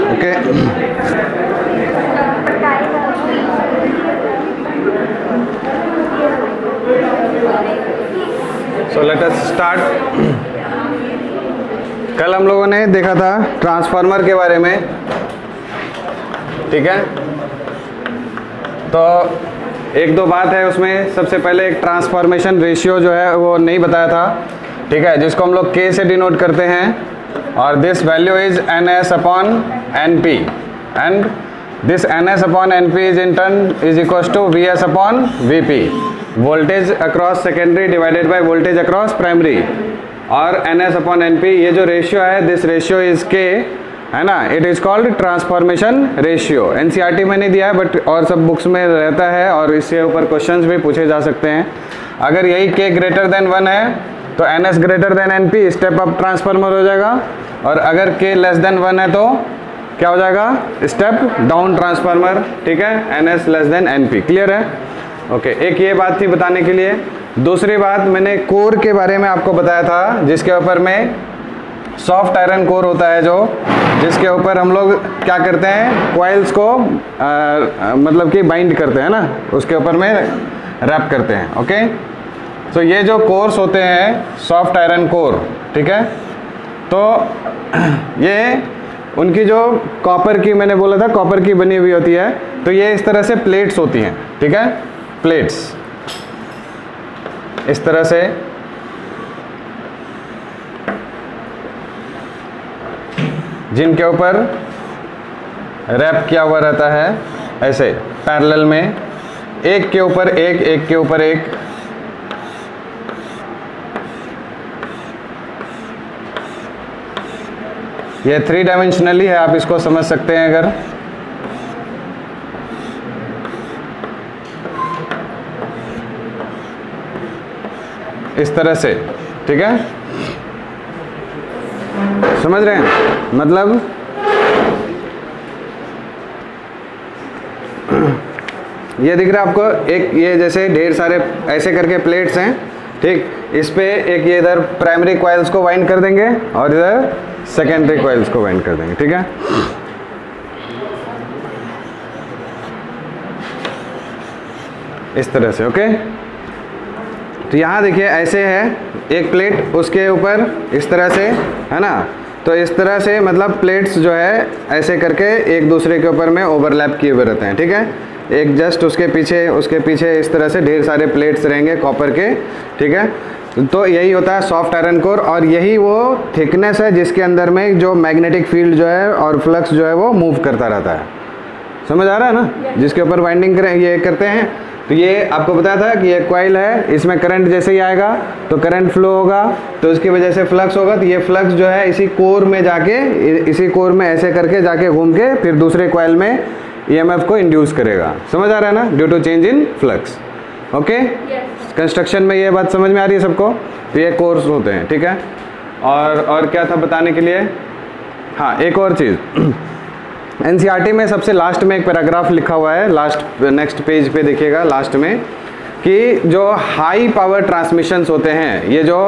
Okay, so let us start. कल हम लोगों ने देखा था ट्रांसफार्मर के बारे में, ठीक है। तो एक दो बात है उसमें। सबसे पहले एक ट्रांसफॉर्मेशन रेशियो जो है वो नहीं बताया था, ठीक है, जिसको हम लोग K से डिनोट करते हैं। और this value is NS upon NP and this NS upon NP is in turn is equals to VS upon VP, voltage across secondary divided by voltage across primary. और NS अपॉन NP ये जो ratio है, this ratio is K, है ना। It is called transformation ratio. NCERT में नहीं दिया है बट और सब बुक्स में रहता है, और इसके ऊपर क्वेश्चंस भी पूछे जा सकते हैं। अगर यही K ग्रेटर देन 1 है तो NS greater than NP step up transformer हो जाएगा, और अगर K लेस देन 1 है तो क्या हो जाएगा, स्टेप डाउन ट्रांसफार्मर, ठीक है। NS less than NP, clear है। ओके, एक ये बात थी बताने के लिए। दूसरी बात, मैंने कोर के बारे में आपको बताया था, जिसके ऊपर में सॉफ्ट आयरन कोर होता है, जो जिसके ऊपर हम लोग क्या करते हैं, कॉइल्स को मतलब कि बाइंड करते हैं ना, उसके ऊपर में रैप करते हैं। ओके, तो ये जो कोर्स होते हैं सॉफ्ट आयरन कोर, ठीक है, तो ये उनकी जो कॉपर की, मैंने बोला था कॉपर की बनी हुई होती है, तो ये इस तरह से प्लेट्स होती हैं, ठीक है, प्लेट्स इस तरह से, जिनके ऊपर रैप किया हुआ रहता है ऐसे पैरेलल में, एक के ऊपर एक, एक के ऊपर एक। ये 3 डायमेंशनली है, आप इसको समझ सकते हैं अगर। इस तरह से, ठीक है, समझ रहे हैं मतलब। ये दिख रहा है आपको, एक ये जैसे ढेर सारे ऐसे करके प्लेट्स हैं, ठीक, इस पे एक ये इधर प्राइमरी कॉइल्स को वाइंड कर देंगे और इधर सेकेंडरी कॉइल्स को वाइंड कर देंगे, ठीक है। इस तरह से, ओके। तो यहाँ देखिए ऐसे है एक प्लेट, उसके ऊपर इस तरह से, है ना। तो इस तरह से मतलब प्लेट्स जो है ऐसे करके एक दूसरे के ऊपर में ओवरलैप किए हुए रहते हैं, ठीक है। एक जस्ट उसके पीछे इस तरह से ढेर सारे प्लेट्स रहेंगे कॉपर के, ठीक है। तो यही होता है सॉफ्ट आयरन कोर, और यही वो थिकनेस है जिसके अंदर में जो मैग्नेटिक फील्ड जो है और फ्लक्स जो है वो मूव करता रहता है। समझ आ रहा है ना, जिसके ऊपर वाइंडिंग ये करते हैं। तो ये आपको बताया था कि ये कॉइल है, इसमें करंट जैसे ही आएगा तो करंट फ्लो होगा, तो इसकी वजह से फ्लक्स होगा। तो ये फ्लक्स जो है इसी कोर में जाके, इसी कोर में ऐसे करके जाके घूम के फिर दूसरे कॉइल में EMF को इंड्यूस करेगा। समझ आ रहा है ना, due to change in flux. Okay, construction में ये बात समझ में आ रही है सबको। तो ये कोर्स होते हैं, ठीक है। और क्या था बताने के लिए, हाँ एक और चीज़, NCERT में सबसे लास्ट में एक पैराग्राफ लिखा हुआ है, लास्ट नेक्स्ट पेज पे देखिएगा लास्ट में, कि जो हाई पावर ट्रांसमिशंस होते हैं, ये जो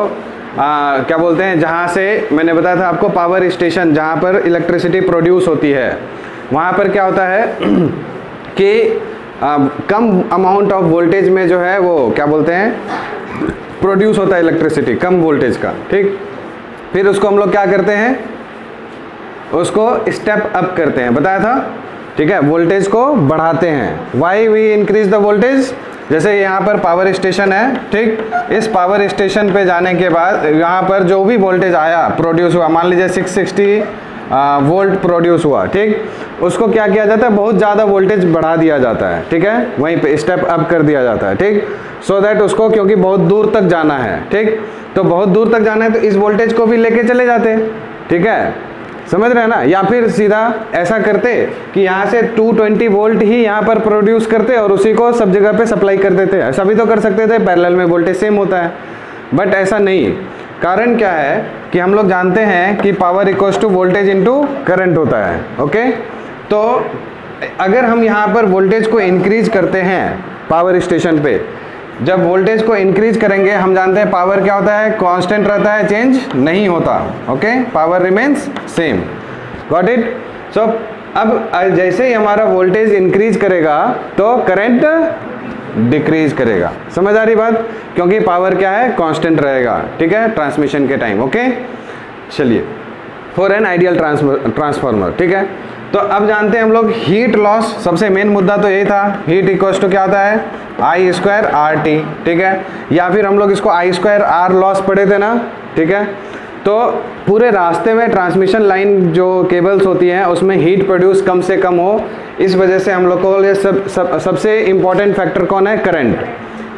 क्या बोलते हैं, जहाँ से मैंने बताया था आपको पावर स्टेशन, जहाँ पर इलेक्ट्रिसिटी प्रोड्यूस होती है, वहाँ पर क्या होता है कि कम अमाउंट ऑफ वोल्टेज में जो है वो क्या बोलते हैं, प्रोड्यूस होता है इलेक्ट्रिसिटी कम वोल्टेज का, ठीक। फिर उसको हम लोग क्या करते हैं, उसको स्टेप अप करते हैं, बताया था, ठीक है, वोल्टेज को बढ़ाते हैं। Why we increase the voltage, जैसे यहाँ पर पावर स्टेशन है, ठीक, इस पावर स्टेशन पे जाने के बाद यहाँ पर जो भी वोल्टेज आया प्रोड्यूस हुआ, मान लीजिए 660 वोल्ट प्रोड्यूस हुआ, ठीक, उसको क्या किया जाता है, बहुत ज़्यादा वोल्टेज बढ़ा दिया जाता है, ठीक है, वहीं पे स्टेप अप कर दिया जाता है, ठीक, सो दैट उसको, क्योंकि बहुत दूर तक जाना है, ठीक, तो बहुत दूर तक जाना है तो इस वोल्टेज को भी लेके चले जाते हैं, ठीक है, समझ रहे हैं ना। या फिर सीधा ऐसा करते कि यहाँ से 220 वोल्ट ही यहाँ पर प्रोड्यूस करते और उसी को सब जगह पे सप्लाई कर देते, ऐसा भी तो कर सकते थे, पैरेलल में वोल्टेज सेम होता है, बट ऐसा नहीं। कारण क्या है कि हम लोग जानते हैं कि power equals to voltage into current होता है, ओके। तो अगर हम यहाँ पर वोल्टेज को इंक्रीज करते हैं पावर स्टेशन पे, जब वोल्टेज को इंक्रीज करेंगे, हम जानते हैं पावर क्या होता है, कांस्टेंट रहता है, चेंज नहीं होता, okay, power remains same, got it. So अब जैसे ही हमारा वोल्टेज इंक्रीज करेगा तो करंट डिक्रीज करेगा, समझ आ रही बात, क्योंकि पावर क्या है, कांस्टेंट रहेगा, ठीक है, ट्रांसमिशन के टाइम, ओके। चलिए, फॉर एन आइडियल ट्रांसफार्मर, ठीक है। तो अब जानते हैं हम लोग हीट लॉस, सबसे मेन मुद्दा तो यही था, हीट इक्वल्स टू क्या होता है, आई स्क्वायर आर टी, ठीक है, या फिर हम लोग इसको आई स्क्वायर आर लॉस पढ़े थे ना, ठीक है। तो पूरे रास्ते में ट्रांसमिशन लाइन जो केबल्स होती हैं उसमें हीट प्रोड्यूस कम से कम हो, इस वजह से हम लोग को ये सबसे इम्पॉर्टेंट फैक्टर कौन है, करंट।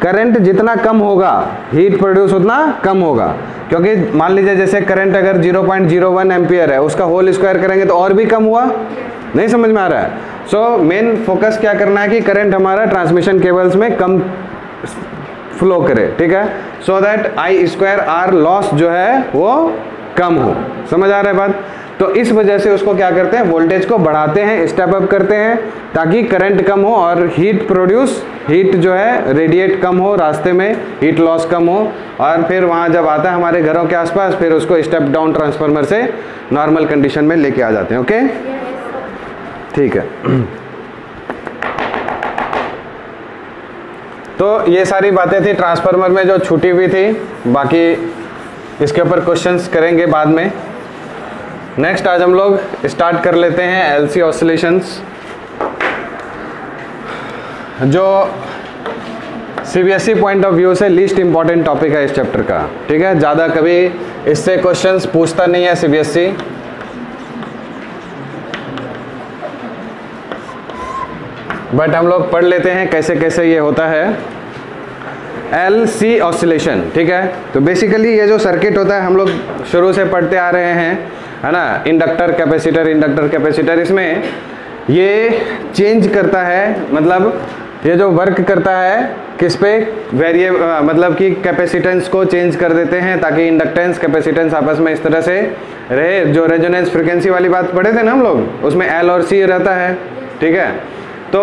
करंट जितना कम होगा हीट प्रोड्यूस उतना कम होगा, क्योंकि मान लीजिए जैसे करंट अगर 0.01 एम्पियर है, उसका होल स्क्वायर करेंगे तो और भी कम हुआ, नहीं समझ में आ रहा है। सो मेन फोकस क्या करना है कि करंट हमारा ट्रांसमिशन केबल्स में कम फ्लो करे, ठीक है, so that I square R loss जो है वो कम हो, समझ आ रहा है बात। तो इस वजह से उसको क्या करते हैं, वोल्टेज को बढ़ाते हैं, स्टेप अप करते हैं, ताकि करंट कम हो और हीट जो है रेडिएट कम हो, रास्ते में हीट लॉस कम हो, और फिर वहाँ जब आता है हमारे घरों के आसपास, फिर उसको स्टेप डाउन ट्रांसफार्मर से नॉर्मल कंडीशन में लेके आ जाते हैं, ओके, ठीक है। तो ये सारी बातें थी ट्रांसफार्मर में जो छूटी हुई थी, बाकी इसके ऊपर क्वेश्चंस करेंगे बाद में। नेक्स्ट आज हम लोग स्टार्ट कर लेते हैं एलसी ऑसिलेशंस, जो सीबीएसई पॉइंट ऑफ व्यू से लीस्ट इंपॉर्टेंट टॉपिक है इस चैप्टर का, ठीक है। ज़्यादा कभी इससे क्वेश्चंस पूछता नहीं है सीबीएसई, बट हम लोग पढ़ लेते हैं कैसे कैसे ये होता है। एलसी ऑसिलेशन, ठीक है। तो बेसिकली ये जो सर्किट होता है हम लोग शुरू से पढ़ते आ रहे हैं, है ना, इंडक्टर कैपेसिटर, इसमें ये चेंज करता है, मतलब ये जो वर्क करता है किस पे, मतलब कि कैपेसिटेंस को चेंज कर देते हैं ताकि इंडक्टेंस कैपेसिटेंस आपस में इस तरह से रहे। जो रेजोनेंस फ्रिक्वेंसी वाली बात पढ़े थे ना हम लोग, उसमें एल और सी रहता है, ठीक है। तो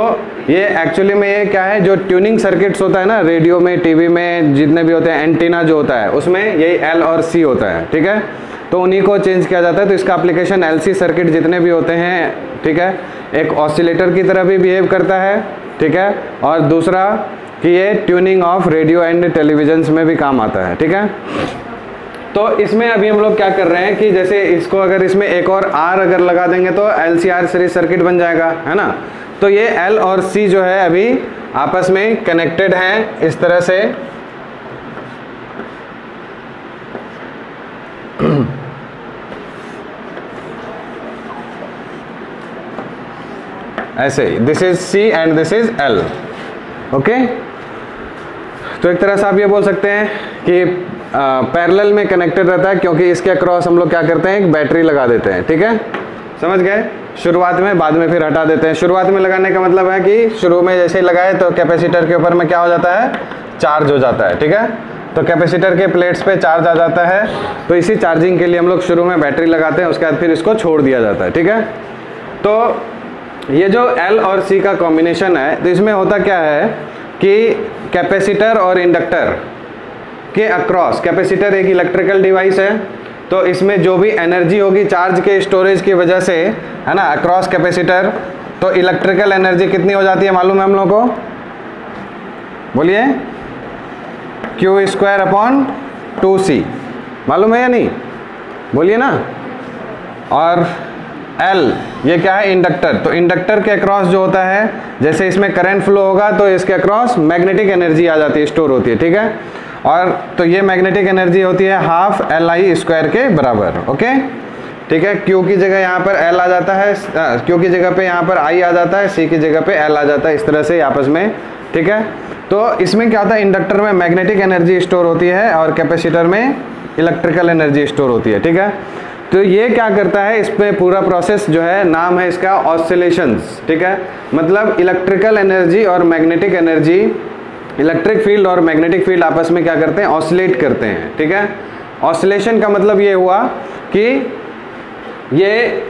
ये एक्चुअली में ये क्या है, जो ट्यूनिंग सर्किट्स होता है ना, रेडियो में, टीवी में जितने भी होते हैं, एंटीना जो होता है उसमें यही एल और सी होता है, ठीक है। तो उन्हीं को चेंज किया जाता है। तो इसका एप्लीकेशन एलसी सर्किट जितने भी होते हैं, ठीक है, एक ऑसिलेटर की तरह भी बिहेव करता है, ठीक है, और दूसरा कि ये tuning of radio and televisions में भी काम आता है, ठीक है। तो इसमें अभी हम लोग क्या कर रहे हैं कि जैसे इसको अगर इसमें एक और आर अगर लगा देंगे तो एलसीआर सीरीज सर्किट बन जाएगा, है ना। तो ये एल और सी जो है अभी आपस में कनेक्टेड हैं इस तरह से, ऐसे, this is C and this is L, okay. तो एक तरह से आप ये बोल सकते हैं कि पैरेलल में कनेक्टेड रहता है, क्योंकि इसके अक्रॉस हम लोग क्या करते हैं, एक बैटरी लगा देते हैं, ठीक है, समझ गए। शुरुआत में, बाद में फिर हटा देते हैं। शुरुआत में लगाने का मतलब है कि शुरू में जैसे ही लगाए तो कैपेसिटर के ऊपर में क्या हो जाता है, चार्ज हो जाता है, ठीक है। तो कैपेसिटर के प्लेट्स पे चार्ज आ जाता है, तो इसी चार्जिंग के लिए हम लोग शुरू में बैटरी लगाते हैं, उसके बाद फिर इसको छोड़ दिया जाता है, ठीक है। तो ये जो एल और सी का कॉम्बिनेशन है, तो इसमें होता क्या है कि कैपेसिटर और इंडक्टर के अक्रॉस, कैपेसिटर एक इलेक्ट्रिकल डिवाइस है, तो इसमें जो भी एनर्जी होगी चार्ज के स्टोरेज की वजह से, है ना, अक्रॉस कैपेसिटर, तो इलेक्ट्रिकल एनर्जी कितनी हो जाती है मालूम है हम लोग को, बोलिए, Q स्क्वायर अपॉन 2C, मालूम है या नहीं, बोलिए ना। और L ये क्या है, इंडक्टर, तो इंडक्टर के अक्रॉस जो होता है, जैसे इसमें करंट फ्लो होगा तो इसके अक्रॉस मैग्नेटिक एनर्जी आ जाती है, स्टोर होती है, ठीक है। और तो ये मैग्नेटिक एनर्जी होती है हाफ LI स्क्वायर के बराबर, ओके, ठीक है। Q की जगह यहाँ पर L आ जाता है, Q की जगह पे यहाँ पर I आ जाता है, C की जगह पे L आ जाता है, इस तरह से आपस में, ठीक है। तो इसमें क्या होता है, इंडक्टर में मैग्नेटिक एनर्जी स्टोर होती है और कैपेसिटर में इलेक्ट्रिकल एनर्जी स्टोर होती है, ठीक है। तो ये क्या करता है, इसमें पूरा प्रोसेस जो है, नाम है इसका ऑसिलेशंस, ठीक है। मतलब इलेक्ट्रिकल एनर्जी और मैग्नेटिक एनर्जी, इलेक्ट्रिक फील्ड और मैग्नेटिक फील्ड आपस में क्या करते हैं, ऑसिलेट करते हैं, ठीक है। ऑसिलेशन का मतलब ये हुआ कि ये,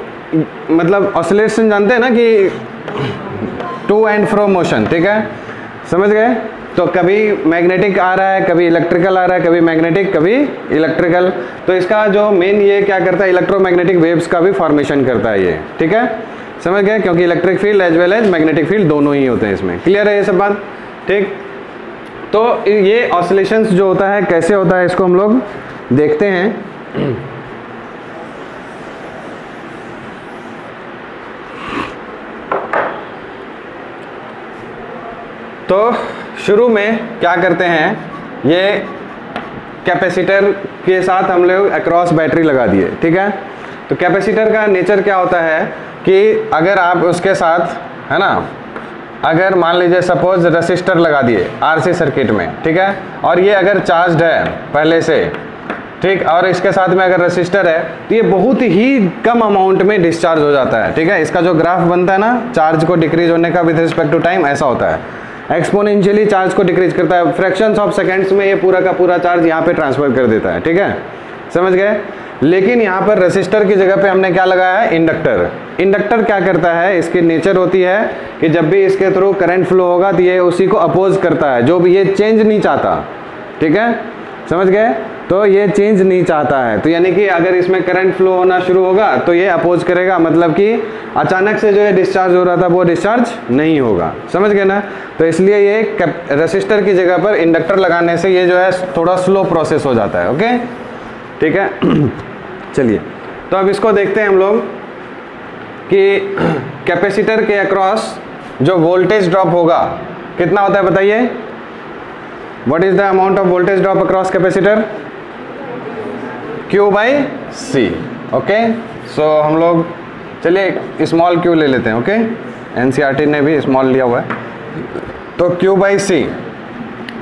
मतलब ऑसिलेशन जानते हैं ना कि टू एंड फ्रो मोशन, ठीक है, समझ गए। तो कभी मैग्नेटिक आ रहा है, कभी इलेक्ट्रिकल आ रहा है, कभी मैग्नेटिक कभी इलेक्ट्रिकल। तो इसका जो मेन ये क्या करता है, इलेक्ट्रोमैग्नेटिक वेव्स का भी फॉर्मेशन करता है ये, ठीक है, समझ गए, क्योंकि electric field as well as magnetic field दोनों ही होते हैं इसमें। क्लियर है ये सब बात, ठीक। तो ये ऑसिलेशंस जो होता है कैसे होता है इसको हम लोग देखते हैं। तो शुरू में क्या करते हैं, ये कैपेसिटर के साथ हम लोग अक्रॉस बैटरी लगा दिए, ठीक है। तो कैपेसिटर का नेचर क्या होता है कि अगर आप उसके साथ, है ना, अगर मान लीजिए सपोज रेसिस्टर लगा दिए आरसी सर्किट में, ठीक है, और ये अगर चार्ज्ड है पहले से, ठीक, और इसके साथ में अगर रेसिस्टर है तो ये बहुत ही कम अमाउंट में डिस्चार्ज हो जाता है, ठीक है। इसका जो ग्राफ बनता है ना चार्ज को डिक्रीज होने का विद रिस्पेक्ट टू टाइम, ऐसा होता है, एक्सपोनेंशियली चार्ज को डिक्रीज करता है, फ्रैक्शंस ऑफ सेकंड्स में ये पूरा का पूरा चार्ज यहाँ पे ट्रांसफर कर देता है, ठीक है, समझ गए। लेकिन यहाँ पर रेसिस्टर की जगह पे हमने क्या लगाया है, इंडक्टर। इंडक्टर क्या करता है, इसकी नेचर होती है कि जब भी इसके थ्रू करंट फ्लो होगा तो ये उसी को अपोज करता है, जो भी ये चेंज नहीं चाहता, ठीक है, समझ गए। तो ये चेंज नहीं चाहता है, तो यानी कि अगर इसमें करंट फ्लो होना शुरू होगा तो ये अपोज करेगा, मतलब कि अचानक से जो है डिस्चार्ज हो रहा था वो डिस्चार्ज नहीं होगा, समझ गए ना। तो इसलिए ये रेसिस्टर की जगह पर इंडक्टर लगाने से ये जो है थोड़ा स्लो प्रोसेस हो जाता है, ओके, ठीक है। चलिए, तो अब इसको देखते हैं हम लोग कि कैपेसिटर के अक्रॉस जो वोल्टेज ड्रॉप होगा कितना होता है, बताइए। What is the amount of voltage drop across capacitor, Q by C, okay. So हम लोग चलिए स्मॉल q ले लेते हैं, ओके, NCERT ने भी स्मॉल लिया हुआ है। तो Q बाई C,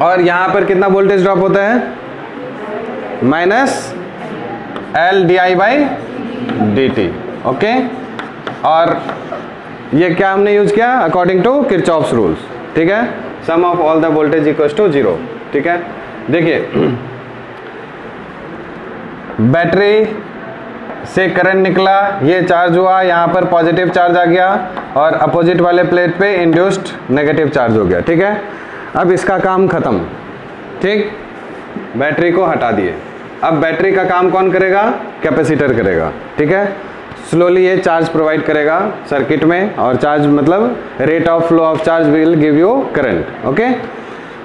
और यहाँ पर कितना वोल्टेज ड्रॉप होता है, minus L di by dt, okay. और ये क्या हमने यूज किया, अकॉर्डिंग टू किरचॉफ्स रूल्स, ठीक है, sum of all the voltage equals to 0, ठीक है। देखिए बैटरी से करंट निकला, ये चार्ज हुआ, यहाँ पर पॉजिटिव चार्ज आ गया और अपोजिट वाले प्लेट पे इंड्यूस्ड नेगेटिव चार्ज हो गया, ठीक है। अब इसका काम खत्म, ठीक, बैटरी को हटा दिए। अब बैटरी का काम कौन करेगा, कैपेसिटर करेगा, ठीक है। स्लोली ये चार्ज प्रोवाइड करेगा सर्किट में, और चार्ज मतलब rate of flow of charge will give you current, okay.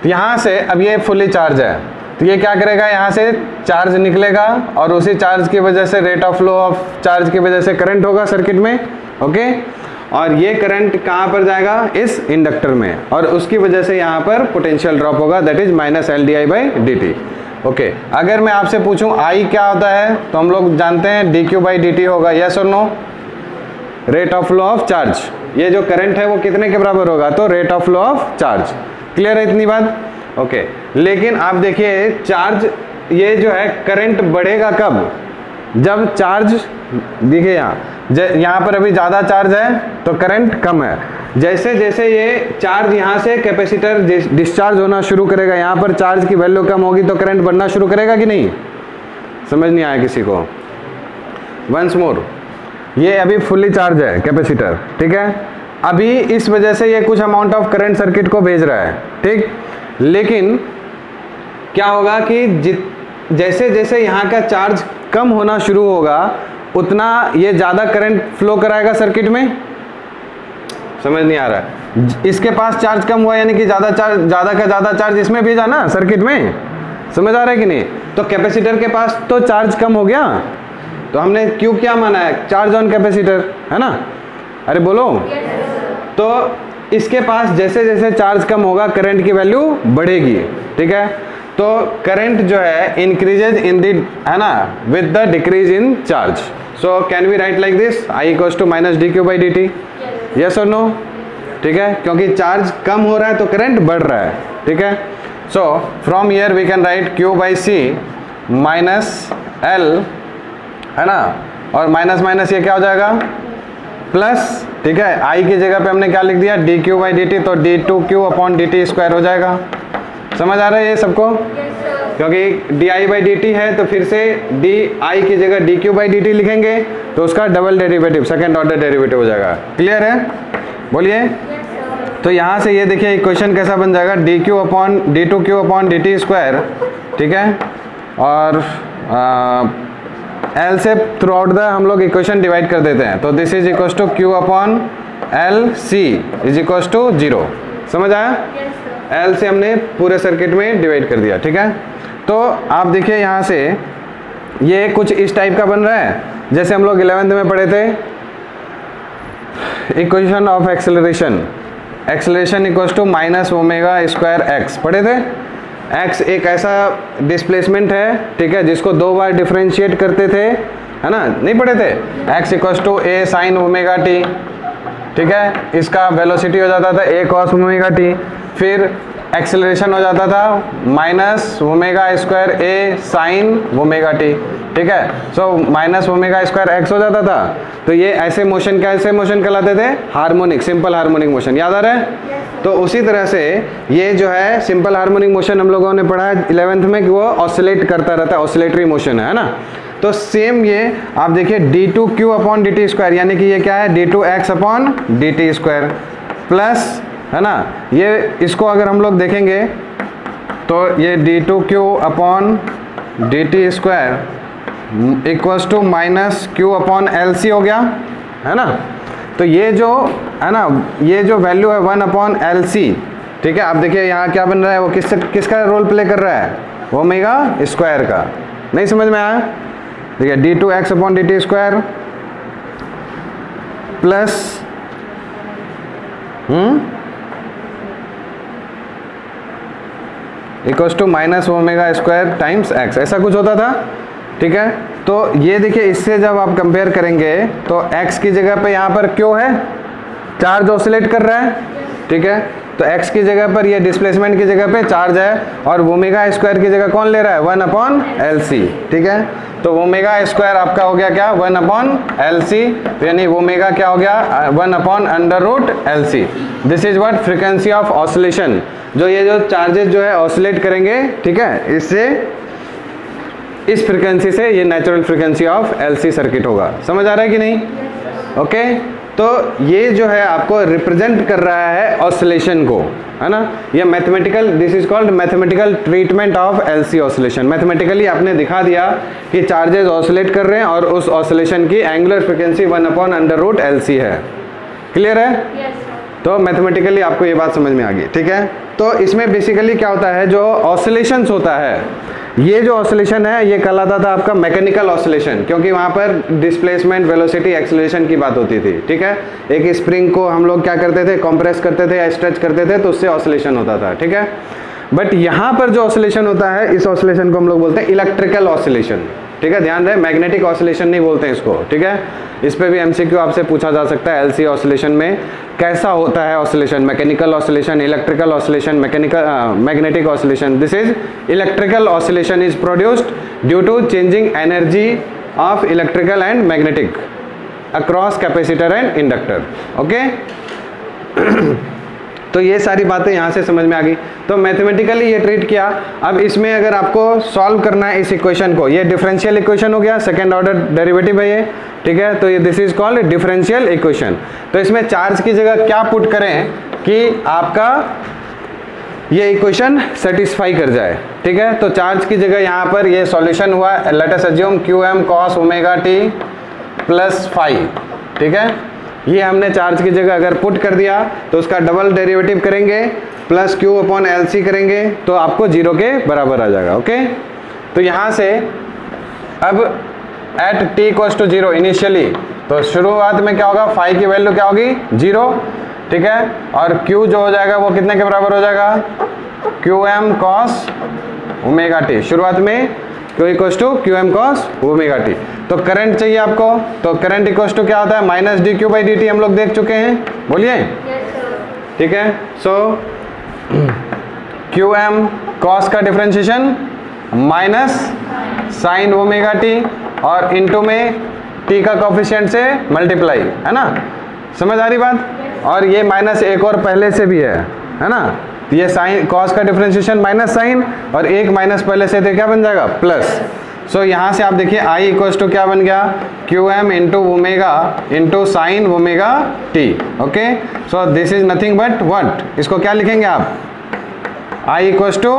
यहाँ से अब ये फुली चार्ज है, तो ये क्या करेगा, यहाँ से चार्ज निकलेगा और उसी चार्ज की वजह से rate of flow of charge की वजह से करंट होगा सर्किट में, ओके। और ये करंट कहाँ पर जाएगा, इस इंडक्टर में, और उसकी वजह से यहाँ पर पोटेंशियल ड्रॉप होगा, that is minus L D I by d T, okay. अगर मैं आपसे पूछूं आई क्या होता है, तो हम लोग जानते हैं d q by d t होगा, यस और no, rate of flow of charge. ये जो करंट है वो कितने के बराबर होगा, तो rate of flow of charge. Clear है इतनी बात, ओके। लेकिन आप देखिए चार्ज, ये जो है करंट बढ़ेगा कब, जब चार्ज, देखिए यहाँ पर अभी ज़्यादा चार्ज है तो करंट कम है। जैसे जैसे ये चार्ज यहाँ से कैपेसिटर डिस्चार्ज होना शुरू करेगा, यहाँ पर चार्ज की वैल्यू कम होगी तो करंट बढ़ना शुरू करेगा कि नहीं, समझ नहीं आया किसी को। वंस मोर, ये अभी फुल्ली चार्ज है कैपेसिटर, ठीक है। अभी इस वजह से ये कुछ अमाउंट ऑफ करंट सर्किट को भेज रहा है, ठीक। लेकिन क्या होगा कि जैसे जैसे यहाँ का चार्ज कम होना शुरू होगा उतना ये ज़्यादा करंट फ्लो कराएगा सर्किट में, समझ नहीं आ रहा है। इसके पास चार्ज कम हुआ यानी कि ज़्यादा का ज़्यादा चार्ज इसमें भेजा ना सर्किट में, समझ आ रहा है कि नहीं। तो कैपेसिटर के पास तो चार्ज कम हो गया, तो हमने क्यों क्या माना है, चार्ज ऑन कैपेसिटर, है ना, अरे बोलो। तो इसके पास जैसे जैसे चार्ज कम होगा करंट की वैल्यू बढ़ेगी, ठीक है। तो करंट जो है इंक्रीजेज इन द, है ना, with the decrease in charge. So can we write like this, I equals to minus d q by d t, yes और नो, ठीक है, क्योंकि चार्ज कम हो रहा है तो करंट बढ़ रहा है, ठीक है। So from here we can write q by C minus L, है ना, और माइनस माइनस ये क्या हो जाएगा प्लस, ठीक है। आई की जगह पे हमने क्या लिख दिया, d q by d t, तो d two q upon d t square हो जाएगा। समझ आ रहा है ये सबको, क्योंकि d I by d t है तो फिर से डी आई की जगह d q by d t लिखेंगे तो उसका double derivative, second order derivative हो जाएगा। क्लियर है, बोलिए, तो यहाँ से ये देखिए इक्वेशन कैसा बन जाएगा, d2q/dt², ठीक है, और L से थ्रू आउट द हम लोग इक्वेशन डिवाइड कर देते हैं, तो this is equals to q/LC is equals to 0। समझ आया? L से हमने पूरे सर्किट में डिवाइड कर दिया, ठीक है। तो आप देखिए यहाँ से ये कुछ इस टाइप का बन रहा है, जैसे हम लोग 11th में पढ़े थे equation of acceleration equals to -ω²x पढ़े थे। x एक ऐसा डिस्प्लेसमेंट है, ठीक है, जिसको 2 बार डिफरेंशिएट करते थे, है ना, नहीं पढ़े थे, x equals to a sin ωt, ठीक है, इसका वेलोसिटी हो जाता था a cos ωt, फिर एक्सेलरेशन हो जाता था -ω²a sin ωt, ठीक है, सो -ω²x हो जाता था। तो ये ऐसे मोशन कैसे मोशन कहलाते थे? हार्मोनिक, सिंपल हार्मोनिक मोशन, याद आ रहा है? तो उसी तरह से ये जो है सिंपल हार्मोनिक मोशन हम लोगों ने पढ़ा है 11th में कि वो ऑसिलेट करता रहता है, ऑसिलेटरी मोशन है ना। तो सेम ये आप देखिए d2q/dt² यानी कि ये क्या है, d2x/dt² प्लस, है ना, ये इसको अगर हम लोग देखेंगे तो ये d2q/dt² इक्वल्स टू -q/LC हो गया, है ना। तो ये जो है ना, ये जो वैल्यू है 1/LC, ठीक है। आप देखिए यहाँ क्या बन रहा है, वो किसका रोल प्ले कर रहा है? ω² का। नहीं समझ में आया? देखिए d2x/dt² plus equals to -ω² times x, ऐसा कुछ होता था, ठीक है। तो ये देखिए इससे जब आप कंपेयर करेंगे तो x की जगह पे यहाँ पर क्यों है, चार्ज ऑसिलेट कर रहा है, ठीक है। तो x की जगह पर ये डिस्प्लेसमेंट की जगह पे चार्ज है, और ω² की जगह कौन ले रहा है? 1/LC, ठीक है। तो ω² आपका हो गया क्या? 1/LC, तो यानी ω क्या हो गया? 1/√LC। This is what frequency of oscillation, जो ये जो चार्जेस जो है ऑसिलेट करेंगे, ठीक है, इससे इस फ्रीक्वेंसी से ये natural frequency of LC circuit होगा। समझ आ रहा है कि नहीं? ओके, तो ये जो है आपको रिप्रेजेंट कर रहा है ऑसिलेशन को, है ना। ये mathematical, this is called mathematical treatment of LC oscillation. Mathematically आपने दिखा दिया कि चार्जेस ऑसिलेट कर रहे हैं और उस ऑसिलेशन की एंगुलर फ्रीक्वेंसी 1/√LC है। क्लियर है? तो मैथमेटिकली आपको ये बात समझ में आ गई, ठीक है। तो इसमें बेसिकली क्या होता है, जो ऑसिलेशंस होता है, ये जो ऑसिलेशन है ये कहलाता था आपका मैकेनिकल ऑसिलेशन, क्योंकि वहाँ पर डिस्प्लेसमेंट, वेलोसिटी, एक्सेलरेशन की बात होती थी, ठीक है। एक स्प्रिंग को हम लोग क्या करते थे, कंप्रेस करते थे या स्ट्रेच करते थे, तो उससे ऑसिलेशन होता था, ठीक है। बट यहाँ पर जो ऑसिलेशन होता है, इस ऑसिलेशन को हम लोग बोलते हैं इलेक्ट्रिकल ऑसिलेशन, ठीक है। ध्यान रहे, मैग्नेटिक ऑसिलेशन नहीं बोलते हैं इसको, ठीक है। इस पे भी MCQ आपसे पूछा जा सकता है, LC ऑसिलेशन में कैसा होता है oscillation, mechanical oscillation, electrical oscillation, magnetic oscillation. This is electrical oscillation is produced due to changing energy of electrical and magnetic across capacitor and inductor, okay. तो ये सारी बातें यहाँ से समझ में आ गई। तो मैथमेटिकली ये ट्रीट किया। अब इसमें अगर आपको सॉल्व करना है इस इक्वेशन को, ये डिफरेंशियल इक्वेशन हो गया, सेकंड ऑर्डर डेरिवेटिव है ये, ठीक है। तो ये this is called differential equation. तो इसमें चार्ज की जगह क्या पुट करें कि आपका ये इक्वेशन सेटिस्फाई कर जाए, ठीक है। तो चार्ज की जगह यहाँ पर ये सॉल्यूशन हुआ, let us assume QM cos ωt plus phi, ठीक है। ये हमने चार्ज की जगह अगर पुट कर दिया तो उसका डबल डेरिवेटिव करेंगे, प्लस Q/LC करेंगे, तो आपको 0 के बराबर आ जाएगा, ओके। तो यहाँ से अब एट t = 0 इनिशियली, तो शुरुआत में क्या होगा, फाई की वैल्यू क्या होगी? 0, ठीक है। और Q जो हो जाएगा वो कितने के बराबर हो जाएगा? QM cos ωt। शुरुआत में Q = QM cos ωt। तो करंट चाहिए आपको, तो करंट इक्वल्स टू क्या होता है? -dq/dt हम लोग देख चुके हैं, बोलिए, ठीक है। सो QM cos का डिफरेंशिएशन -sin ωt और इनटू में t का कोफिशिएंट से मल्टीप्लाई, है ना। समझ आ रही बात? और ये माइनस एक और पहले से भी है ना। ये साइन, कॉस का डिफरेंशिएशन माइनस साइन, और एक माइनस पहले से थे, क्या बन जाएगा? प्लस। सो यहाँ से आप देखिए आई इक्वल्स टू क्या बन गया, q m into omega into sine omega t. Okay, so this is nothing but what, इसको क्या लिखेंगे आप, I equals to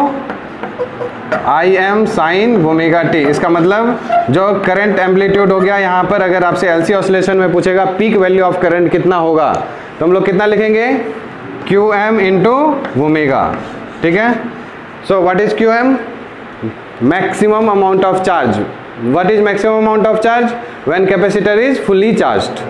I m sine omega t. इसका मतलब जो करंट एम्पलीट्यूड हो गया यहाँ पर, अगर आपसे एलसी ऑसिलेशन में पूछेगा पीक वैल्यू ऑफ करंट कितना होगा, तो हम लोग कितना लिखेंगे, क्यू एम इंटू ओमेगा। ठीक है, so what is q m, maximum amount of charge. What is maximum amount of charge, when capacitor is fully charged.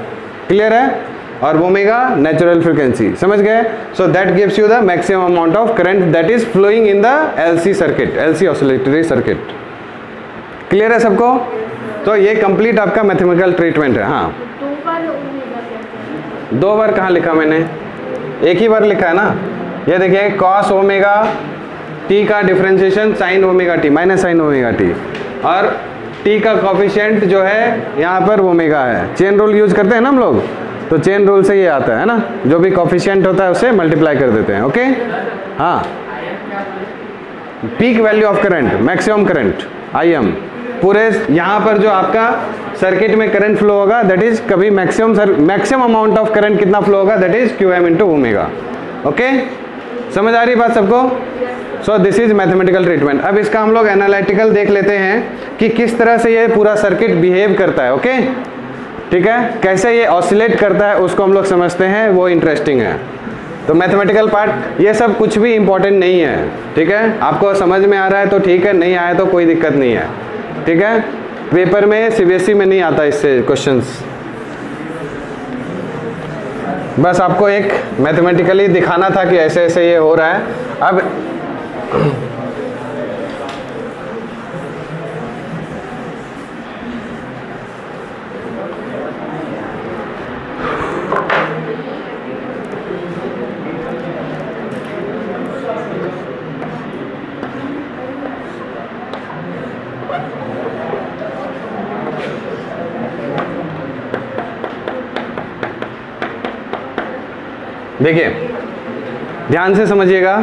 Clear है, और ओमेगा नेचुरल फ्रीक्वेंसी, समझ गए। So that gives you the maximum amount of current that is flowing in the LC circuit, LC oscillatory circuit. Clear है सबको, तो ये complete आपका mathematical treatment है। हाँ, दो बार कहाँ लिखा मैंने, एक ही बार लिखा है ना। ये देखिए कॉस ओमेगा टी का differentiation sign omega T minus sign omega T, और टी का कोफिशिएंट जो है यहाँ पर ओमेगा है। चेन रूल यूज करते हैं ना हम लोग, तो चेन रूल से ये आता है ना, जो भी कोफिशिएंट होता है उसे मल्टीप्लाई कर देते हैं। ओके, हाँ, peak value of current, maximum current I m, पूरे यहाँ पर जो आपका सर्किट में करंट फ्लो होगा दैट इज कभी मैक्सिमम अमाउंट ऑफ करंट कितना फ्लो होगा, that is q m into omega. Okay, समझ आ रही बात सबको। So this is mathematical treatment. अब इसका हम लोग एनालिटिकल देख लेते हैं कि किस तरह से ये पूरा सर्किट बिहेव करता है। ओके, ठीक है, कैसे ये ऑसिलेट करता है उसको हम लोग समझते हैं, वो इंटरेस्टिंग है। तो मैथमेटिकल पार्ट ये सब कुछ भी इंपॉर्टेंट नहीं है। ठीक है, आपको समझ में आ रहा है तो ठीक है, नहीं आया तो कोई दिक्कत नहीं है। ठीक है, पेपर में सीबीएसई में नहीं आता इससे क्वेश्चंस, बस आपको एक मैथमेटिकली दिखाना था कि ऐसे ऐसे ये हो रहा है। अब देखिए ध्यान से समझिएगा,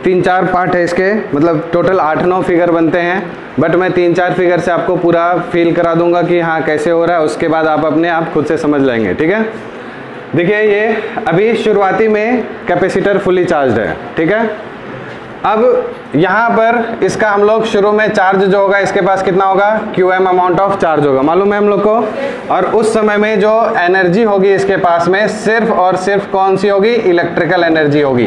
3-4 पार्ट है इसके, मतलब टोटल 8-9 फिगर बनते हैं, बट मैं 3-4 फिगर से आपको पूरा फील करा दूंगा कि हाँ कैसे हो रहा है, उसके बाद आप अपने आप खुद से समझ लेंगे। ठीक है, देखिए ये अभी शुरुआती में कैपेसिटर फुली चार्ज है। ठीक है, अब यहाँ पर इसका हम लोग शुरू में चार्ज जो होगा इसके पास कितना होगा, q m amount of charge होगा, मालूम है हम लोग को। और उस समय में जो एनर्जी होगी इसके पास में सिर्फ और सिर्फ कौन सी होगी, इलेक्ट्रिकल एनर्जी होगी।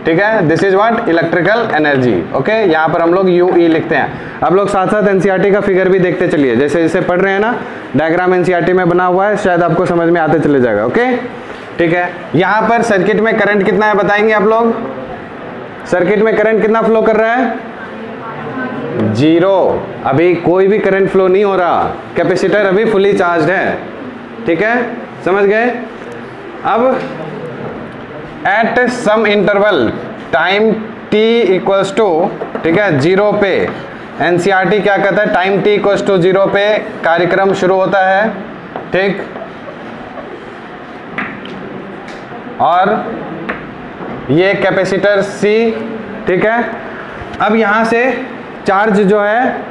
ठीक है, this is what, electrical energy. Okay, यहाँ पर हम लोग यू ई लिखते हैं। अब लोग साथ साथ एनसीईआरटी का फिगर भी देखते चलिए, जैसे जैसे पढ़ रहे हैं ना, डायग्राम एनसीईआरटी में बना हुआ है, शायद आपको समझ में आते चले जाएगा। ओके, ठीक है, यहाँ पर सर्किट में करंट कितना है बताएंगे आप लोग, सर्किट में करंट कितना फ्लो कर रहा है, 0। अभी कोई भी करंट फ्लो नहीं हो रहा, कैपेसिटर अभी फुली चार्ज है। ठीक है, समझ गए। अब at some interval time t equals to, ठीक है, 0 पे एनसीईआरटी क्या कहता है, टाइम t इक्वल्स टू 0 पे कार्यक्रम शुरू होता है। ठीक, और ये कैपेसिटर C, ठीक है। अब यहाँ से चार्ज जो है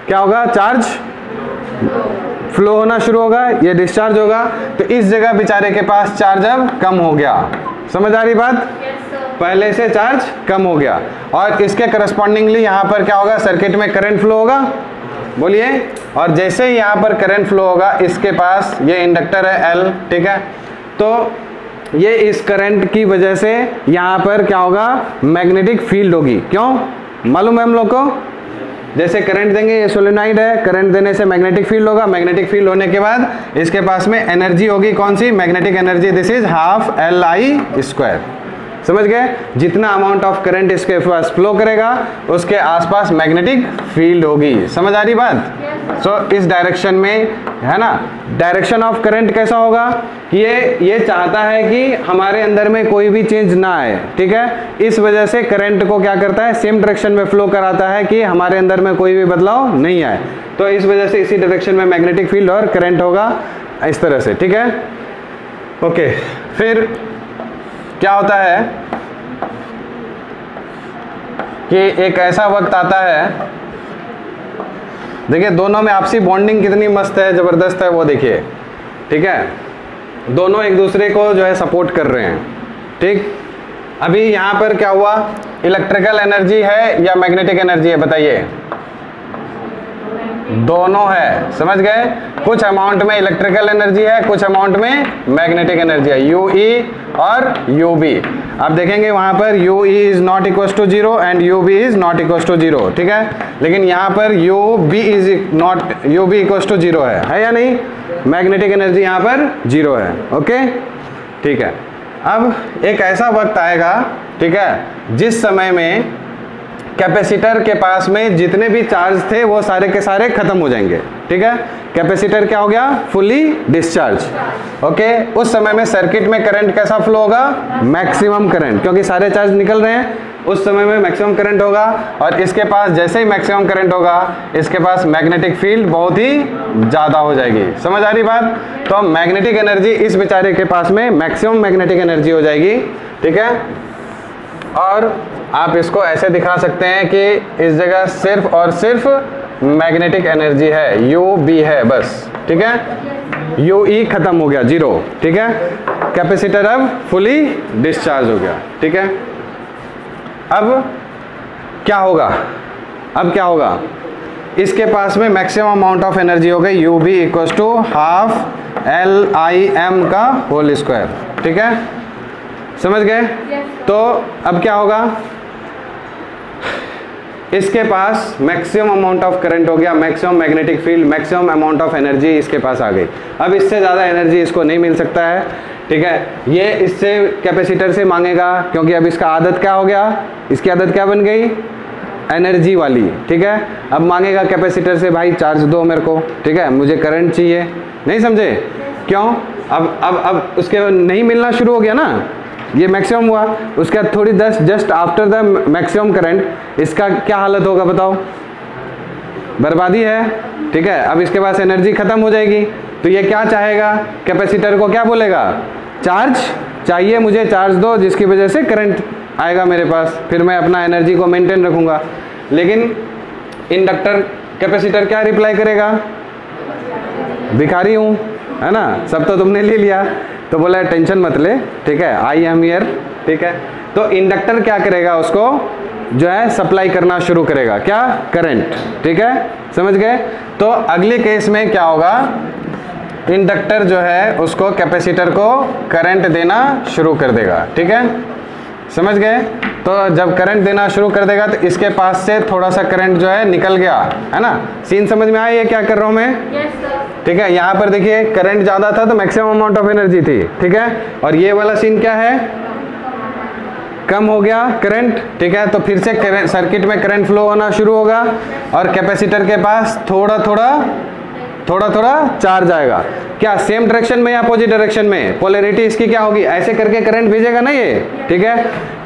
क्या होगा, चार्ज फ्लो होना शुरू होगा, ये डिस्चार्ज होगा, तो इस जगह बेचारे के पास चार्ज अब कम हो गया। समझ आ रही बात, पहले से चार्ज कम हो गया, और इसके करस्पॉन्डिंगली यहाँ पर क्या होगा, सर्किट में करंट फ्लो होगा, बोलिए। और जैसे ही यहाँ पर करंट फ्लो होगा, इसके पास ये इंडक्टर है L, ठीक है, तो ये इस करंट की वजह से यहाँ पर क्या होगा, मैग्नेटिक फील्ड होगी। क्यों, मालूम है हम लोग को, जैसे करंट देंगे, ये सोलेनॉइड है, करंट देने से मैग्नेटिक फील्ड होगा, मैग्नेटिक फील्ड होने के बाद इसके पास में एनर्जी होगी, कौन सी, magnetic energy, this is half Li²। समझ गए, जितना अमाउंट ऑफ करंट इसके पास फ्लो करेगा उसके आसपास मैग्नेटिक फील्ड होगी। समझ आ रही बात। सो इस डायरेक्शन में है ना, डायरेक्शन ऑफ करंट कैसा होगा, ये चाहता है कि हमारे अंदर में कोई भी चेंज ना आए, ठीक है, इस वजह से करंट को क्या करता है, सेम डायरेक्शन में फ्लो कराता है कि हमारे अंदर में कोई भी बदलाव नहीं आए। तो इस वजह से इसी डायरेक्शन में मैग्नेटिक फील्ड और करंट होगा, इस तरह से, ठीक है। ओके, फिर क्या होता है कि एक ऐसा वक्त आता है देखिए दोनों में आपसी बॉन्डिंग कितनी मस्त है, ज़बरदस्त है वो देखिए, ठीक है, दोनों एक दूसरे को जो है सपोर्ट कर रहे हैं। ठीक, अभी यहाँ पर क्या हुआ, इलेक्ट्रिकल एनर्जी है या मैग्नेटिक एनर्जी है बताइए? दोनों है, समझ गए? कुछ अमाउंट में इलेक्ट्रिकल एनर्जी है, कुछ अमाउंट में मैग्नेटिक एनर्जी है, UE और UB। आप देखेंगे वहां पर UE is not equal to 0 and UB is not equal to 0, ठीक है, लेकिन यहाँ पर UB is not, UB equal to 0 है या नहीं? मैग्नेटिक एनर्जी यहाँ पर 0 है। ओके, ठीक है। अब एक ऐसा वक्त आएगा, ठीक है, जिस समय में कैपेसिटर के पास में जितने भी चार्ज थे वो सारे के सारे खत्म हो जाएंगे, ठीक है, कैपेसिटर क्या हो गया, फुली डिस्चार्ज। ओके, उस समय में सर्किट में करंट कैसा फ्लो होगा, मैक्सिमम करंट, क्योंकि सारे चार्ज निकल रहे हैं, उस समय में मैक्सिमम करंट होगा। और इसके पास जैसे ही मैक्सिमम करंट होगा, इसके पास मैग्नेटिक फील्ड बहुत ही ज़्यादा हो जाएगी। समझ आ रही बात? तो मैग्नेटिक एनर्जी इस बेचारे के पास में मैक्सिमम मैग्नेटिक एनर्जी हो जाएगी, ठीक है। और आप इसको ऐसे दिखा सकते हैं कि इस जगह सिर्फ और सिर्फ मैग्नेटिक एनर्जी है, UB है बस, ठीक है, UE खत्म हो गया, 0, ठीक है, कैपेसिटर अब फुली डिस्चार्ज हो गया, ठीक है। अब क्या होगा, अब क्या होगा, इसके पास में मैक्सिमम अमाउंट ऑफ एनर्जी हो गई, UB equal to half LIM का होल स्क्वायर, ठीक है, समझ गए? तो अब क्या होगा, इसके पास मैक्सिमम अमाउंट ऑफ करंट हो गया, maximum magnetic field, maximum amount of energy इसके पास आ गई। अब इससे ज़्यादा एनर्जी इसको नहीं मिल सकता है, ठीक है, ये इससे कैपेसिटर से मांगेगा, क्योंकि अब इसका आदत क्या हो गया, इसकी आदत क्या बन गई, एनर्जी वाली, ठीक है। अब मांगेगा कैपेसिटर से, भाई चार्ज दो मेरे को, ठीक है, मुझे करंट चाहिए, नहीं समझे? क्यों? अब उसके नहीं मिलना शुरू हो गया ना, ये मैक्सिमम हुआ, उसके बाद थोड़ी just after the maximum current इसका क्या हालत होगा बताओ, बर्बादी है, ठीक है। अब इसके पास एनर्जी खत्म हो जाएगी, तो ये क्या चाहेगा, कैपेसिटर को क्या बोलेगा, चार्ज चाहिए मुझे, चार्ज दो, जिसकी वजह से करंट आएगा मेरे पास, फिर मैं अपना एनर्जी को मेंटेन रखूंगा। लेकिन इंडक्टर कैपेसिटर क्या रिप्लाई करेगा, भिखारी हूं, है ना, सब तो तुमने ले लिया, तो बोला टेंशन मत ले, ठीक है, आई एम हियर, ठीक है। तो इंडक्टर क्या करेगा, उसको जो है सप्लाई करना शुरू करेगा, क्या, करंट, ठीक है, समझ गए? तो अगले केस में क्या होगा, इंडक्टर जो है उसको कैपेसिटर को करंट देना शुरू कर देगा, ठीक है, समझ गए? तो जब करंट देना शुरू कर देगा तो इसके पास से थोड़ा सा करंट जो है निकल गया, है ना, सीन समझ में आया ये क्या कर रहा हूं मैं? ठीक है, यहाँ पर देखिए करंट ज्यादा था तो मैक्सिमम अमाउंट ऑफ एनर्जी थी, ठीक है, और ये वाला सीन क्या है, कम हो गया करंट, ठीक है, तो फिर से सर्किट में करंट फ्लो होना शुरू होगा और कैपेसिटर के पास थोड़ा थोड़ा चार्ज आएगा, क्या सेम डायरेक्शन में या अपोजिट डायरेक्शन में, पोलैरिटी इसकी क्या होगी, ऐसे करके करंट भेजेगा ना ये, ठीक है,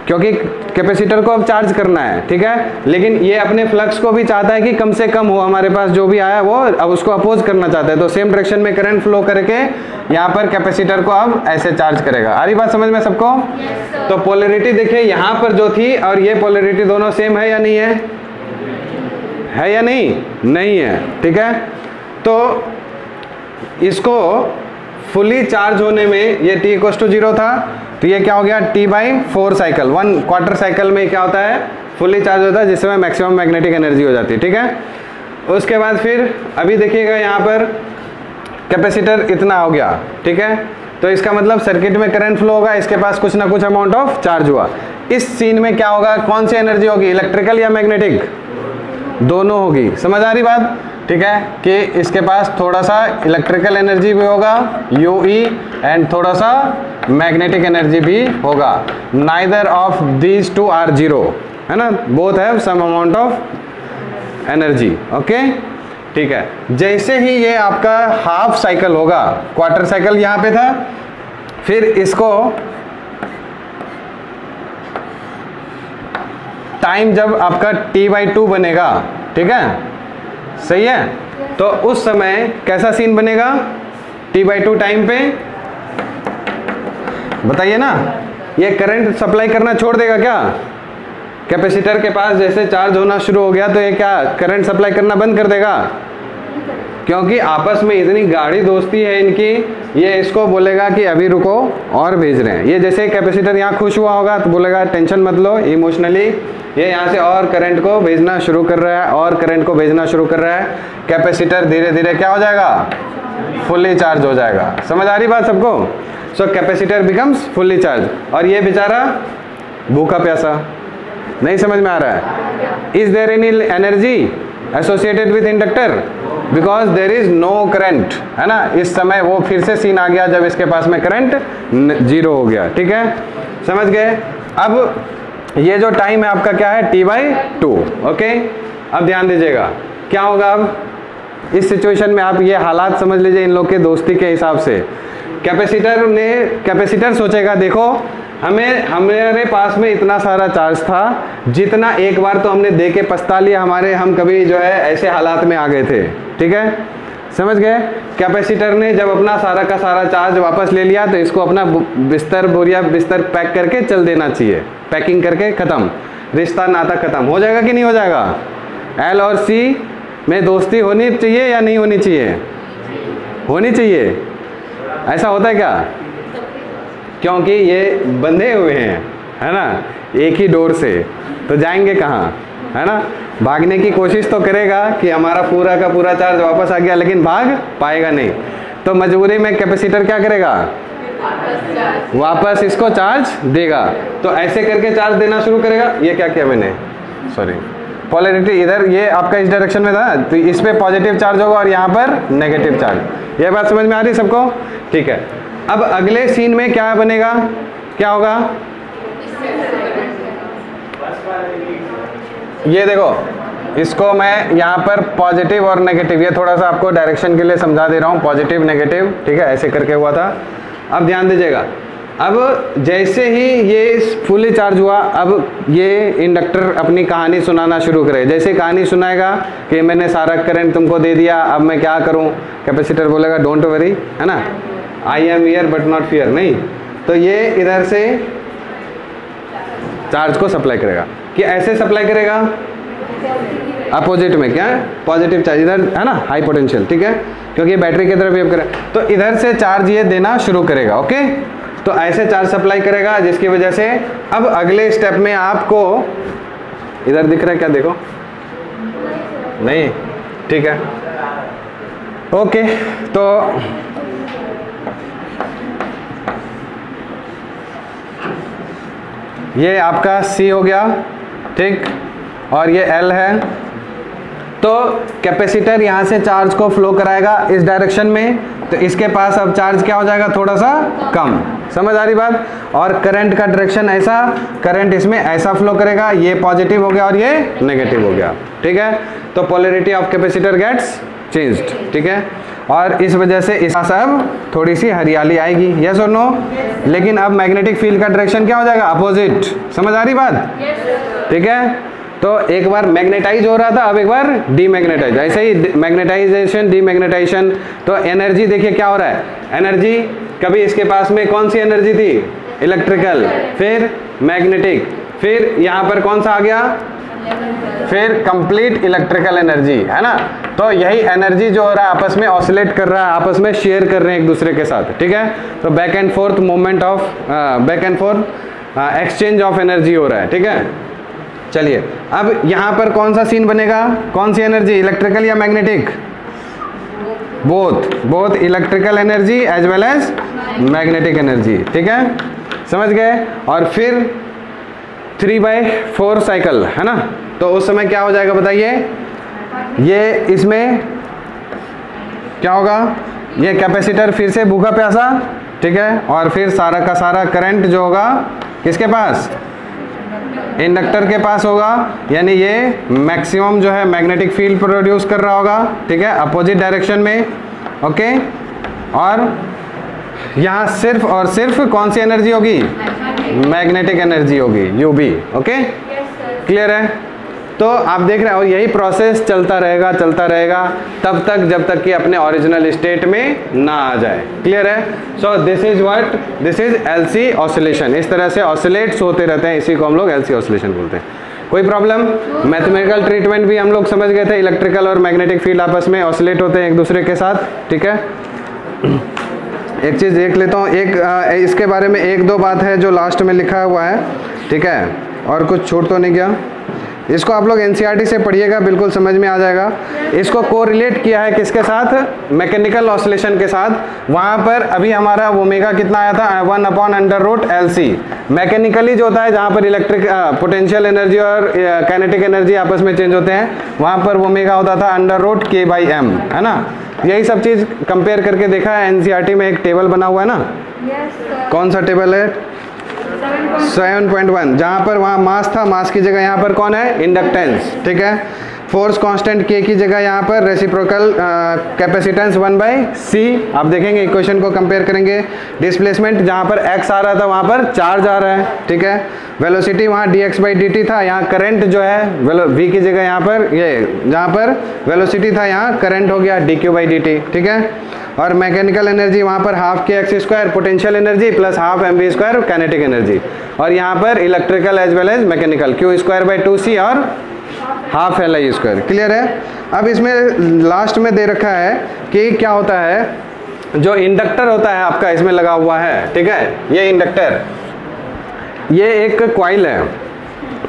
क्योंकि कैपेसिटर को अब चार्ज करना है, ठीक है, लेकिन ये अपने फ्लक्स को भी चाहता है कि कम से कम हो, हमारे पास जो भी आया वो अब उसको अपोज करना चाहता है, तो सेम डायरेक्शन में करंट फ्लो करके यहाँ पर कैपेसिटर को अब ऐसे चार्ज करेगा। आ रही बात समझ में सबको? तो पोलैरिटी देखिए यहाँ पर जो थी और ये पोलैरिटी दोनों सेम है या नहीं है या नहीं है, ठीक है। तो इसको फुली चार्ज होने में ये t इक्वल टू 0 था, तो ये क्या हो गया, T/4 साइकिल, 1 क्वार्टर साइकिल में क्या होता है, फुली चार्ज होता है, जिसमें मैक्सिमम मैग्नेटिक एनर्जी हो जाती है, ठीक है। उसके बाद फिर अभी देखिएगा यहाँ पर कैपेसिटर इतना हो गया, ठीक है, तो इसका मतलब सर्किट में करंट फ्लो होगा, इसके पास कुछ ना कुछ अमाउंट ऑफ चार्ज हुआ। इस सीन में क्या होगा, कौन सी एनर्जी होगी, इलेक्ट्रिकल या मैग्नेटिक, दोनों होगी। समझ आ रही बात? ठीक है, कि इसके पास थोड़ा सा इलेक्ट्रिकल एनर्जी भी होगा UE एंड थोड़ा सा मैग्नेटिक एनर्जी भी होगा। Neither of these two are 0, है ना, both have some amount of energy. Okay, ठीक है। जैसे ही ये आपका हाफ साइकिल होगा, क्वार्टर साइकिल यहाँ पे था, फिर इसको टाइम जब आपका T/2 बनेगा, ठीक है, सही है, तो उस समय कैसा सीन बनेगा, T/2 टाइम पे, बताइए ना, ये करंट सप्लाई करना छोड़ देगा क्या, कैपेसिटर के पास जैसे चार्ज होना शुरू हो गया तो ये क्या करंट सप्लाई करना बंद कर देगा, क्योंकि आपस में इतनी गाढ़ी दोस्ती है इनकी, ये इसको बोलेगा कि अभी रुको और भेज रहे हैं। ये जैसे कैपेसिटर यहाँ खुश हुआ होगा तो बोलेगा टेंशन मत लो, इमोशनली ये यहाँ से और करंट को भेजना शुरू कर रहा है, और करंट को भेजना शुरू कर रहा है। कैपेसिटर धीरे धीरे क्या हो जाएगा, फुल्ली चार्ज हो जाएगा। समझ आ रही बात सबको? सो कैपेसिटर बिकम्स फुल्ली चार्ज, और ये बेचारा भूखा प्यासा। नहीं समझ में आ रहा है? Is there any energy associated with inductor? Because there is no current, है ना। इस समय वो फिर से सीन आ गया जब इसके पास में करंट 0 हो गया। ठीक है, समझ गए? अब ये जो टाइम है आपका क्या है, T/2। ओके, अब ध्यान दीजिएगा क्या होगा। अब इस सिचुएशन में आप ये हालात समझ लीजिए इन लोग के दोस्ती के हिसाब से। कैपेसिटर सोचेगा, देखो हमारे पास में इतना सारा चार्ज था, जितना एक बार तो हमने दे के पछता लिया, हम कभी जो है ऐसे हालात में आ गए थे। ठीक है, समझ गए? कैपेसिटर ने जब अपना सारा का सारा चार्ज वापस ले लिया तो इसको अपना बिस्तर पैक करके चल देना चाहिए। पैकिंग करके ख़त्म, रिश्ता नाता ख़त्म हो जाएगा कि नहीं हो जाएगा? L और C में दोस्ती होनी चाहिए या नहीं होनी चाहिए? होनी चाहिए। ऐसा होता है क्या? क्योंकि ये बंधे हुए हैं, है ना, एक ही डोर से, तो जाएंगे कहाँ, है ना। भागने की कोशिश तो करेगा कि हमारा पूरा का पूरा चार्ज वापस आ गया, लेकिन भाग पाएगा नहीं। तो मजबूरी में कैपेसिटर क्या करेगा, वापस इसको चार्ज देगा। तो ऐसे करके चार्ज देना शुरू करेगा। ये क्या किया मैंने, सॉरी, पोलैरिटी इधर, ये आपका इस डायरेक्शन में था, तो इस पे पॉजिटिव चार्ज होगा और यहाँ पर नेगेटिव चार्ज। ये बात समझ में आ रही सबको? ठीक है। अब अगले सीन में क्या बनेगा, क्या होगा, ये देखो, इसको मैं यहाँ पर पॉजिटिव और नेगेटिव, ये थोड़ा सा आपको डायरेक्शन के लिए समझा दे रहा हूँ, पॉजिटिव नेगेटिव। ठीक है, ऐसे करके हुआ था। अब ध्यान दीजिएगा, अब जैसे ही ये फुली चार्ज हुआ, अब ये इंडक्टर अपनी कहानी सुनाना शुरू करे। जैसे कहानी सुनाएगा कि मैंने सारा करंट तुमको दे दिया, अब मैं क्या करूं, कैपेसिटर बोलेगा डोंट वरी, है ना, I am here but not fear. नहीं, तो ये इधर से चार्ज को सप्लाई करेगा। कि ऐसे सप्लाई करेगा अपोजिट में, क्या पॉजिटिव चार्ज इधर, है ना, हाई पोटेंशियल। ठीक है, क्योंकि बैटरी की तरफ वेव करे, तो इधर से चार्ज ये देना शुरू करेगा। ओके, तो ऐसे चार्ज सप्लाई करेगा, जिसकी वजह से अब अगले स्टेप में आपको इधर दिख रहा है क्या, देखो, नहीं, ठीक है। ओके, तो ये आपका C हो गया, ठीक, और ये L है। तो कैपेसिटर यहाँ से चार्ज को फ्लो कराएगा इस डायरेक्शन में, तो इसके पास अब चार्ज क्या हो जाएगा, थोड़ा सा कम। समझ आ रही बात? और करंट का डायरेक्शन ऐसा, करंट इसमें ऐसा फ्लो करेगा, ये पॉजिटिव हो गया और ये नेगेटिव हो गया। ठीक है, तो polarity of capacitor gets changed. ठीक है, और इस वजह से इस सब थोड़ी सी हरियाली आएगी, यस और नो। लेकिन अब मैग्नेटिक फील्ड का डायरेक्शन क्या हो जाएगा, अपोजिट। समझ आ रही बात? ठीक है, तो एक बार मैग्नेटाइज हो रहा था, अब एक बार डीमैग्नेटाइज। ऐसे ही मैग्नेटाइजेशन, डीमैग्नेटाइजेशन। तो एनर्जी देखिए क्या हो रहा है, एनर्जी कभी इसके पास में कौन सी एनर्जी थी, इलेक्ट्रिकल, फिर मैग्नेटिक, फिर यहाँ पर कौन सा आ गया, फिर कंप्लीट इलेक्ट्रिकल एनर्जी, है ना। तो यही एनर्जी जो हो रहा है आपस में ऑसिलेट कर रहा है, आपस में शेयर कर रहे हैं एक दूसरे के साथ। ठीक है, तो back and fourth movement of, back and fourth exchange of energy हो रहा है। ठीक है, चलिए अब यहाँ पर कौन सा सीन बनेगा, कौन सी एनर्जी, इलेक्ट्रिकल या magnetic, both electrical energy as well as magnetic energy. ठीक है, समझ गए। और फिर 3/4 साइकिल, है ना, तो उस समय क्या हो जाएगा बताइए, ये इसमें क्या होगा, ये कैपेसिटर फिर से भूखा प्यासा, ठीक है, और फिर सारा का सारा करंट जो होगा किसके पास, इंडक्टर के पास होगा, यानी ये मैक्सिमम जो है मैग्नेटिक फील्ड प्रोड्यूस कर रहा होगा। ठीक है, अपोजिट डायरेक्शन में। ओके, और यहाँ सिर्फ और सिर्फ कौन सी एनर्जी होगी, मैग्नेटिक एनर्जी होगी, UB। ओके, क्लियर है? तो आप देख रहे हो यही प्रोसेस चलता रहेगा तब तक जब तक कि अपने ओरिजिनल स्टेट में ना आ जाए। क्लियर है? सो this is what, this is LC oscillation. इस तरह से ऑसिलेट्स होते रहते हैं, इसी को हम लोग LC ऑसिलेशन बोलते हैं। कोई प्रॉब्लम? मैथमेटिकल ट्रीटमेंट भी हम लोग समझ गए थे, इलेक्ट्रिकल और मैग्नेटिक फील्ड आपस में ऑसिलेट होते हैं एक दूसरे के साथ, ठीक है। एक चीज़ देख लेता हूँ, इसके बारे में एक दो बात है जो लास्ट में लिखा हुआ है, ठीक है, और कुछ छूट तो नहीं गया। इसको आप लोग एनसीईआरटी से पढ़िएगा, बिल्कुल समझ में आ जाएगा। इसको कोरिलेट किया है किसके साथ? मैकेनिकल ऑसिलेशन के साथ। वहाँ पर अभी हमारा ओमेगा कितना आया था? 1/√LC। मैकेनिकली जो होता है जहाँ पर इलेक्ट्रिक पोटेंशियल एनर्जी और काइनेटिक एनर्जी आपस में चेंज होते हैं, वहाँ पर ओमेगा होता था √K/m, है ना। यही सब चीज़ कंपेयर करके देखा है एनसीईआरटी में। एक टेबल बना हुआ है ना, कौन सा टेबल है? 7.1, जहाँ पर वहाँ मास था, मास की जगह यहाँ पर कौन है? इंडक्टेंस, ठीक है। फोर्स कांस्टेंट K की जगह यहाँ पर रेसिप्रोकल कैपेसिटेंस 1/c। आप देखेंगे इक्वेशन को कंपेयर करेंगे। डिस्प्लेसमेंट जहाँ पर x आ रहा था वहाँ पर चार्ज आ रहा है, ठीक है। वेलोसिटी वहाँ dx/dt था, यहाँ करंट जो है v की जगह यहाँ पर जहाँ पर वेलोसिटी था यहाँ करंट हो गया dq/dt, ठीक है। और मैकेनिकल एनर्जी वहाँ पर ½ potential energy plus ½ kinetic energy. और यहाँ पर electrical as well as mechanical Q²/2c और ½ Li²। क्लियर है? अब इसमें लास्ट में दे रखा है कि क्या होता है, जो इंडक्टर होता है आपका इसमें लगा हुआ है, ठीक है। ये इंडक्टर, ये एक कॉइल है,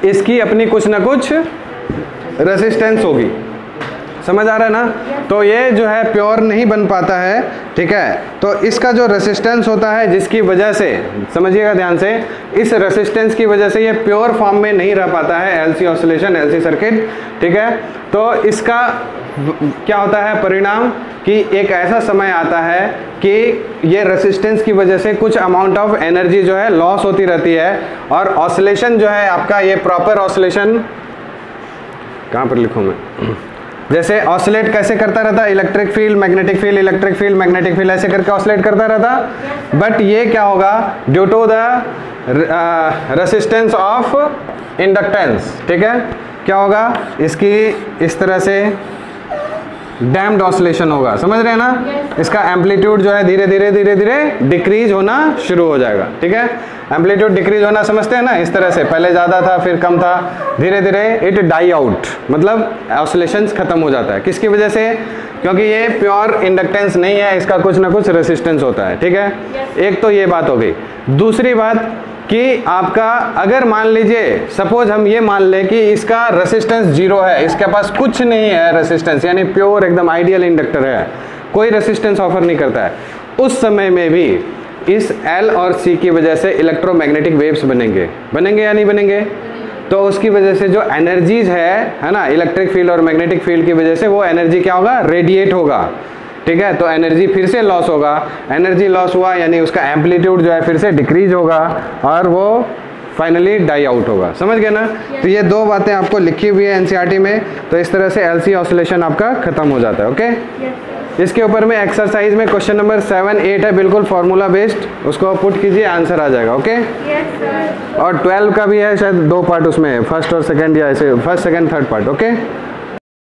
इसकी अपनी कुछ ना कुछ रेसिस्टेंस होगी, समझ आ रहा है ना। तो ये जो है प्योर नहीं बन पाता है, ठीक है। तो इसका जो रेसिस्टेंस होता है, जिसकी वजह से, समझिएगा ध्यान से, इस रेसिस्टेंस की वजह से ये प्योर फॉर्म में नहीं रह पाता है, एलसी ऑसिलेशन, एलसी सर्किट, ठीक है। तो इसका क्या होता है परिणाम कि एक ऐसा समय आता है कि ये रेसिस्टेंस की वजह से कुछ अमाउंट ऑफ एनर्जी जो है लॉस होती रहती है, और ऑसिलेशन जो है आपका, ये प्रॉपर ऑसिलेशन कहाँ पर लिखूँ मैं, जैसे ऑसिलेट कैसे करता रहता है, electric field magnetic field, electric field magnetic field, ऐसे करके ऑसिलेट करता रहता। बट ये क्या होगा, due to the resistance of inductance, ठीक है, क्या होगा, इसकी इस तरह से डैम्प्ड ऑसिलेशन होगा, समझ रहे हैं ना। इसका एम्पलीट्यूड जो है धीरे धीरे धीरे धीरे डिक्रीज होना शुरू हो जाएगा, ठीक है। एम्पलीट्यूड डिक्रीज होना समझते हैं ना, इस तरह से, पहले ज़्यादा था फिर कम था, धीरे धीरे इट डाई आउट, मतलब ऑसिलेशंस खत्म हो जाता है। किसकी वजह से? क्योंकि ये प्योर इंडक्टेंस नहीं है, इसका कुछ ना कुछ रेसिस्टेंस होता है, ठीक है। एक तो ये बात हो गई। दूसरी बात कि आपका अगर मान लीजिए, सपोज हम ये मान लें कि इसका रेसिस्टेंस 0 है, इसके पास कुछ नहीं है रेसिस्टेंस, यानी प्योर एकदम आइडियल इंडक्टर है, कोई रेसिस्टेंस ऑफर नहीं करता है, उस समय में भी इस L और C की वजह से इलेक्ट्रोमैग्नेटिक वेव्स बनेंगे या नहीं बनेंगे? तो उसकी वजह से जो एनर्जीज है ना, इलेक्ट्रिक फील्ड और मैग्नेटिक फील्ड की वजह से वो एनर्जी क्या होगा, रेडिएट होगा, ठीक है। तो एनर्जी फिर से लॉस होगा, एनर्जी लॉस हुआ यानी उसका एम्पलीट्यूड जो है फिर से डिक्रीज होगा और वो फाइनली डाई आउट होगा, समझ गए ना। तो ये दो बातें आपको लिखी हुई है एनसीईआरटी में। तो इस तरह से एलसी ऑसिलेशन आपका खत्म हो जाता है, ओके। इसके ऊपर में एक्सरसाइज में क्वेश्चन नंबर 7, 8 है, बिल्कुल फॉर्मूला बेस्ड, उसको पुट कीजिए, आंसर आ जाएगा, ओके। और 12 का भी है, शायद 2 पार्ट उसमें, फर्स्ट और सेकंड, या ऐसे first second third part, okay.